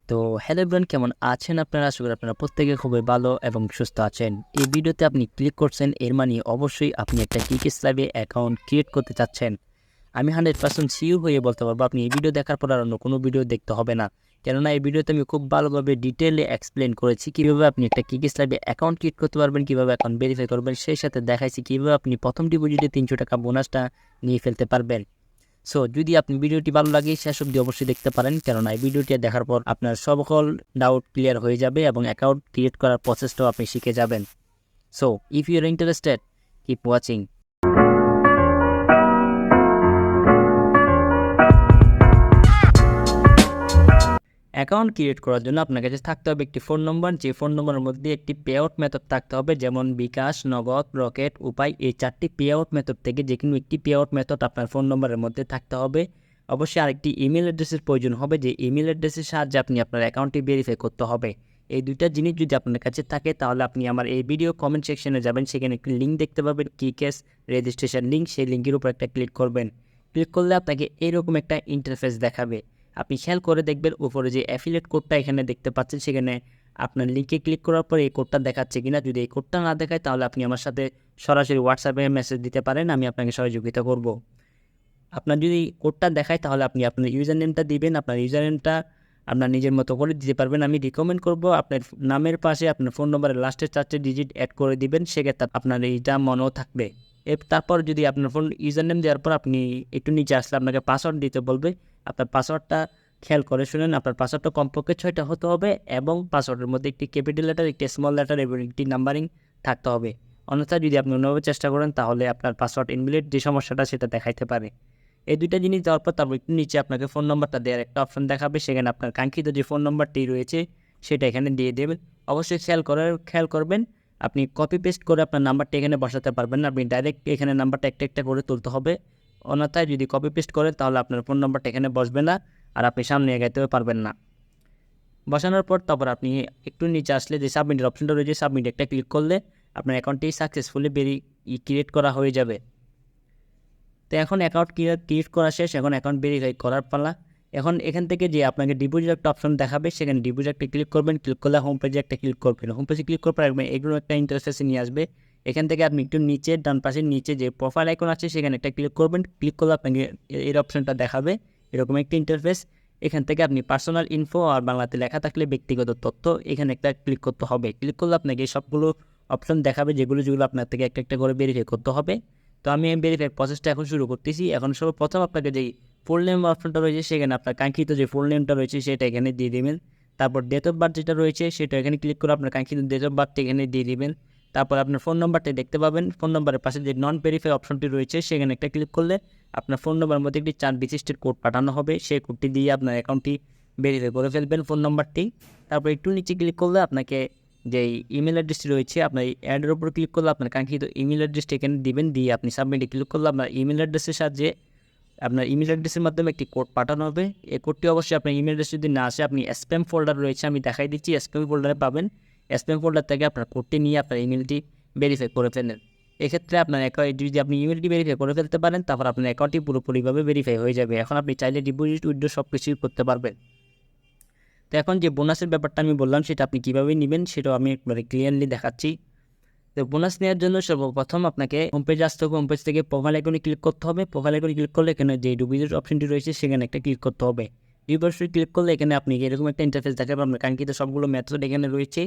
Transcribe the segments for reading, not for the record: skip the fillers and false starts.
তো hello everyone, কেমন আছেন আপনারা? আশা করি আপনারা প্রত্যেকে খুবই ভালো এবং সুস্থ আছেন। এই ভিডিওতে আপনি ক্লিক করছেন, এর মানে অবশ্যই আপনি একটা কিকস লাইভে অ্যাকাউন্ট ক্রিয়েট করতে চাচ্ছেন। আমি 100% সিওর হয়ে বলতে পারবো আপনি এই ভিডিও দেখার পর আর অন্য কোনো ভিডিও দেখতে হবে না। কেননা এই ভিডিওতে আমি খুব ভালোভাবে ডিটেইলে এক্সপ্লেন করেছি কীভাবে আপনি একটা কিকস লাইভে অ্যাকাউন্ট ক্রিয়েট করতে পারবেন, কীভাবে অ্যাকাউন্ট ভেরিফাই করবেন, সেই সাথে দেখাইছি কীভাবে আপনি প্রথম ডিপোজিটে 300 টাকা বোনাসটা নিয়ে ফেলতে পারবেন। সো যদি আপনি ভিডিওটি ভালো লাগে শেষ অবধি অবশ্যই দেখতে পারেন, কেননা এই ভিডিওটি দেখার পর আপনার সকল ডাউট ক্লিয়ার হয়ে যাবে এবং অ্যাকাউন্ট ক্রিয়েট করার প্রসেসটাও আপনি শিখে যাবেন। So if you are interested, keep watching. Account create করার জন্য আপনার কাছে থাকতে হবে একটি ফোন নম্বর, যে ফোন নম্বরের মধ্যে একটি পে আউট মেথড থাকতে হবে, যেমন বিকাশ, নগদ, রকেট, উপায়। এই 4টি পে আউট মেথড থেকে যে কোনো একটি পে আউট মেথড আপনার ফোন নম্বরের মধ্যে থাকতে হবে। অবশ্যই আরেকটি ইমেল অ্যাড্রেসের প্রয়োজন হবে, যে ইমেল অ্যাড্রেসের সাহায্যে আপনি আপনার অ্যাকাউন্টটি ভেরিফাই করতে হবে। এই দুইটা জিনিস যদি আপনার কাছে থাকে তাহলে আপনি আমার এই ভিডিও কমেন্ট সেকশনে যাবেন, সেখানে একটি লিঙ্ক দেখতে পাবেন, কিকেস রেজিস্ট্রেশন লিঙ্ক। সেই লিঙ্কের উপর একটা ক্লিক করবেন। ক্লিক করলে আপনাকে এরকম একটা ইন্টারফেস দেখাবে। আপনি খেয়াল করে দেখবেন উপরে যে অ্যাফিলিয়েট কোডটা এখানে দেখতে পাচ্ছেন, সেখানে আপনার লিঙ্কে ক্লিক করার পর এই কোডটা দেখাচ্ছে কিনা। যদি এই কোডটা না দেখায় তাহলে আপনি আমার সাথে সরাসরি হোয়াটসঅ্যাপে মেসেজ দিতে পারেন, আমি আপনাকে সহযোগিতা করব। আপনার যদি কোডটা দেখায় তাহলে আপনি আপনার ইউজার নেমটা দিবেন। আপনার ইউজার নেমটা আপনার নিজের মতো করে দিতে পারবেন। আমি রিকমেন্ড করব আপনার নামের পাশে আপনার ফোন নম্বরের লাস্টের 4টে ডিজিট অ্যাড করে দিবেন, সেক্ষেত্রে আপনার এইটা মনেও থাকবে। তারপর যদি আপনার ফোন ইউজার নেম দেওয়ার পর আপনি একটু নিচে আসলে আপনাকে পাসওয়ার্ড দিতে বলবে। আপনার পাসওয়ার্ডটা খেয়াল করে শুনেন, আপনার পাসওয়ার্ডটা কমপক্ষে 6টা হতে হবে এবং পাসওয়ার্ডের মধ্যে একটি ক্যাপিটাল লেটার, একটি স্মল লেটার এবং একটি নাম্বারিং থাকতে হবে। অন্যথায় যদি আপনি অন্যভাবে চেষ্টা করেন তাহলে আপনার পাসওয়ার্ড ইনভ্যালিড যে সমস্যাটা সেটা দেখাইতে পারে। এই দুইটা জিনিস দেওয়ার পর তারপর একটু নিচে আপনাকে ফোন নম্বরটা দেওয়ার একটা অপশন দেখাবে, সেখানে আপনার কাঙ্ক্ষিত যে ফোন নম্বরটি রয়েছে সেটা এখানে দিয়ে দেবেন। অবশ্যই খেয়াল করবেন আপনি কপি পেস্ট করে আপনার নাম্বারটা এখানে বসাতে পারবেন না, আপনি ডাইরেক্ট এখানে নাম্বারটা একটা একটা করে তুলতে হবে। অন্যথায় যদি কপি পেস্ট করেন তাহলে আপনার ফোন নম্বরটা এখানে বসবে না আর আপনি সামনে এগাইতেও পারবেন না। বসানোর পর তারপর আপনি একটু নিচে আসলে যে সাবমিটের অপশনটা রয়েছে, সাবমিট একটা ক্লিক করলে আপনার অ্যাকাউন্টটি সাকসেসফুলি ক্রিয়েট করা হয়ে যাবে। তো এখন অ্যাকাউন্ট ক্রিয়েট করা শেষ, এখন অ্যাকাউন্ট ভেরিফাই করার পালা। এখন এখান থেকে যে আপনাকে ডিপোজিট একটা অপশন দেখাবে, সেখানে ডিপোজিট একটা ক্লিক করবেন। ক্লিক করলে হোম পেজে একটা ক্লিক করবেন। হোম পেজে ক্লিক করার পর এগুলো একটা ইন্টারফেসে নিয়ে আসবে। এখান থেকে আপনি একটু নিচে ডান পাশের নিচে যে প্রোফাইল আইকন আছে সেখানে একটা ক্লিক করবেন। ক্লিক করলে আপনাকে এর অপশনটা দেখাবে, এরকম একটা ইন্টারফেস। এখান থেকে আপনি পার্সোনাল ইনফো আর বাংলাতে লেখা থাকলে ব্যক্তিগত তথ্য, এখানে একটা ক্লিক করতে হবে। ক্লিক করলে আপনাকে সবগুলো অপশন দেখাবে, যেগুলো আপনার থেকে একটা একটা করে ভেরিফাই করতে হবে। তো আমি ভেরিফাই প্রসেসটা এখন শুরু করতেছি। এখন সর্বপ্রথম আপনাকে যেই ফুল নেম অপশনটা রয়েছে সেখানে আপনার কাঙ্ক্ষিত যে ফুল নেমটা রয়েছে সেটা এখানে দিয়ে দেবেন। তারপর ডেট অফ বার্থ যেটা রয়েছে সেটা এখানে ক্লিক করে আপনার কাঙ্ক্ষিত ডেট অফ বার্থটা এখানে দিয়ে দিবেন। তারপর আপনার ফোন নম্বরটা দেখতে পাবেন, ফোন নম্বরের পাশে যে নন ভেরিফাই অপশনটি রয়েছে সেখানে একটা ক্লিক করলে আপনার ফোন নম্বরের মধ্যে একটি 4 বিশিষ্টের কোড পাঠানো হবে। সেই কোডটি দিয়ে আপনার অ্যাকাউন্টটি ভেরিফাই করে ফেলবেন, ফোন নম্বরটি। তারপর একটু নিচে ক্লিক করলে আপনাকে যেই ইমেল অ্যাড্রেসটি রয়েছে আপনার অ্যাডের উপর ক্লিক করলে আপনার কাঙ্ক্ষিত ইমেল অ্যাড্রেসটি এখানে দিবেন, দিয়ে আপনি সাবমিটে ক্লিক করলে আপনার ইমেল অ্যাড্রেসের সাহায্যে আপনার ইমেল অ্যাড্রেসের মাধ্যমে একটি কোড পাঠানো হবে। এই কোডটি অবশ্যই আপনার ইমেল অ্যাড্রেস যদি না আসে, আপনি স্প্যাম ফোল্ডার রয়েছে আমি দেখাই দিচ্ছি, স্প্যাম ফোল্ডারে পাবেন। স্প্যাম ফোল্ডার থেকে আপনার কোডটি নিয়ে আপনার ইমেলটি ভেরিফাই করে ফেলেন। এক্ষেত্রে আপনার অ্যাকাউন্ট যদি আপনি ইমেলটি ভেরিফাই করে ফেলতে পারেন তারপর আপনার অ্যাকাউন্টটি পুরোপুরিভাবে ভেরিফাই হয়ে যাবে। এখন আপনি চাইলে ডিপোজিট, উইথড্র সব কিছুই করতে পারবেন। তো এখন যে বোনাসের ব্যাপারটা আমি বললাম সেটা আপনি কীভাবে নেবেন সেটাও আমি একবারে ক্লিয়ারলি দেখাচ্ছি। তো বোনাস নেওয়ার জন্য সর্বপ্রথম আপনাকে হোম পেজে আসতে হবে। হোম পেজ থেকে প্রোফাইল আইকনে ক্লিক করতে হবে। প্রোফাইল আইকনে ক্লিক করলে এখানে যে ডিপোজিট অপশনটি রয়েছে সেখানে একটা ক্লিক করতে হবে। ডিপোজিট ক্লিক করলে এখানে আপনি এরকম একটা ইন্টারফেস দেখাবে, আপনার কাঙ্ক্ষিত সবগুলো মেথড এখানে রয়েছে।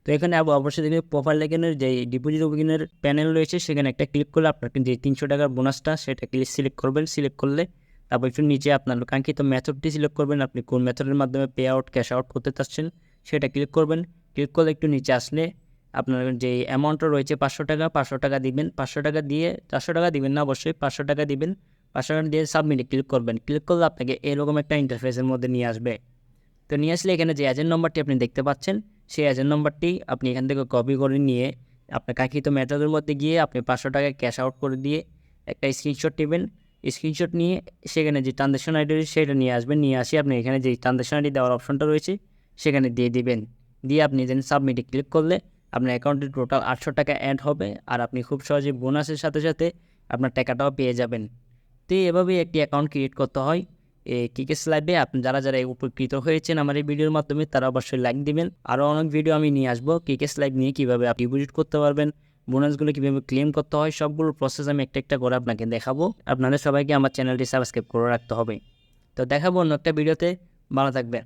তো এখানে অবশ্যই দেখে প্রোফাইল আইকনের যে ডিপোজিট ওপেনের প্যানেল রয়েছে সেখানে একটা ক্লিক করলে আপনাকে যে 300 টাকার বোনাসটা সেটা সিলেক্ট করবেন। সিলেক্ট করলে তারপর একটু নিচে আপনার কাঙ্ক্ষিত মেথডটি সিলেক্ট করবেন, আপনি কোন মেথডের মাধ্যমে পে আউট, ক্যাশ আউট করতে চাচ্ছেন সেটা ক্লিক করবেন। ক্লিক করলে একটু নিচে আসলে আপনার যে অ্যামাউন্টটা রয়েছে 500 টাকা, 500 টাকা দিবেন। 500 টাকা দিয়ে 400 টাকা দিবেন না, অবশ্যই 500 টাকা দিবেন। 500 টাকা দিয়ে সাবমিটে ক্লিক করবেন। ক্লিক করলে আপনাকে এরকম একটা ইন্টারফেসের মধ্যে নিয়ে আসবে। তো নিয়ে আসলে এখানে যে এজেন্ট নম্বরটি আপনি দেখতে পাচ্ছেন সেই এজেন্ট নম্বরটি আপনি এখান থেকে কপি করে নিয়ে আপনার কাঙ্ক্ষিত মেথডের মধ্যে গিয়ে আপনি 500 টাকা ক্যাশ আউট করে দিয়ে একটা স্ক্রিনশট নেবেন। স্ক্রিনশট নিয়ে সেখানে যে ট্রানজ্যাকশন আইডি রয়েছে সেটা নিয়ে আসবেন। নিয়ে আসি আপনি এখানে যে ট্রানজ্যাকশন আইডি দেওয়ার অপশনটা রয়েছে সেখানে দিয়ে দিবেন। দিয়ে আপনি যেন সাবমিটে ক্লিক করলে আপনার অ্যাকাউন্টে টোটাল 800 টাকা অ্যাড হবে আর আপনি খুব সহজে বোনাসের সাথে সাথে আপনার টাকাটাও পেয়ে যাবেন। তো এভাবেই একটি অ্যাকাউন্ট ক্রিয়েট করতে হয়। এই কিকেস লাইভে আপনি যারা যারা উপকৃত হয়েছেন আমার এই ভিডিওর মাধ্যমে তারা অবশ্যই লাইক দিবেন। আরও অনেক ভিডিও আমি নিয়ে আসবো কিকেস লাইভ নিয়ে, কীভাবে আপনি ডিপোজিট করতে পারবেন, বোনাসগুলো কীভাবে ক্লেম করতে হয়, সবগুলোর প্রসেস আমি একটা একটা করে আপনাকে দেখাবো। আপনাদের সবাইকে আমার চ্যানেলটি সাবস্ক্রাইব করে রাখতে হবে। তো দেখাবো অন্য একটা ভিডিওতে, ভালো থাকবেন।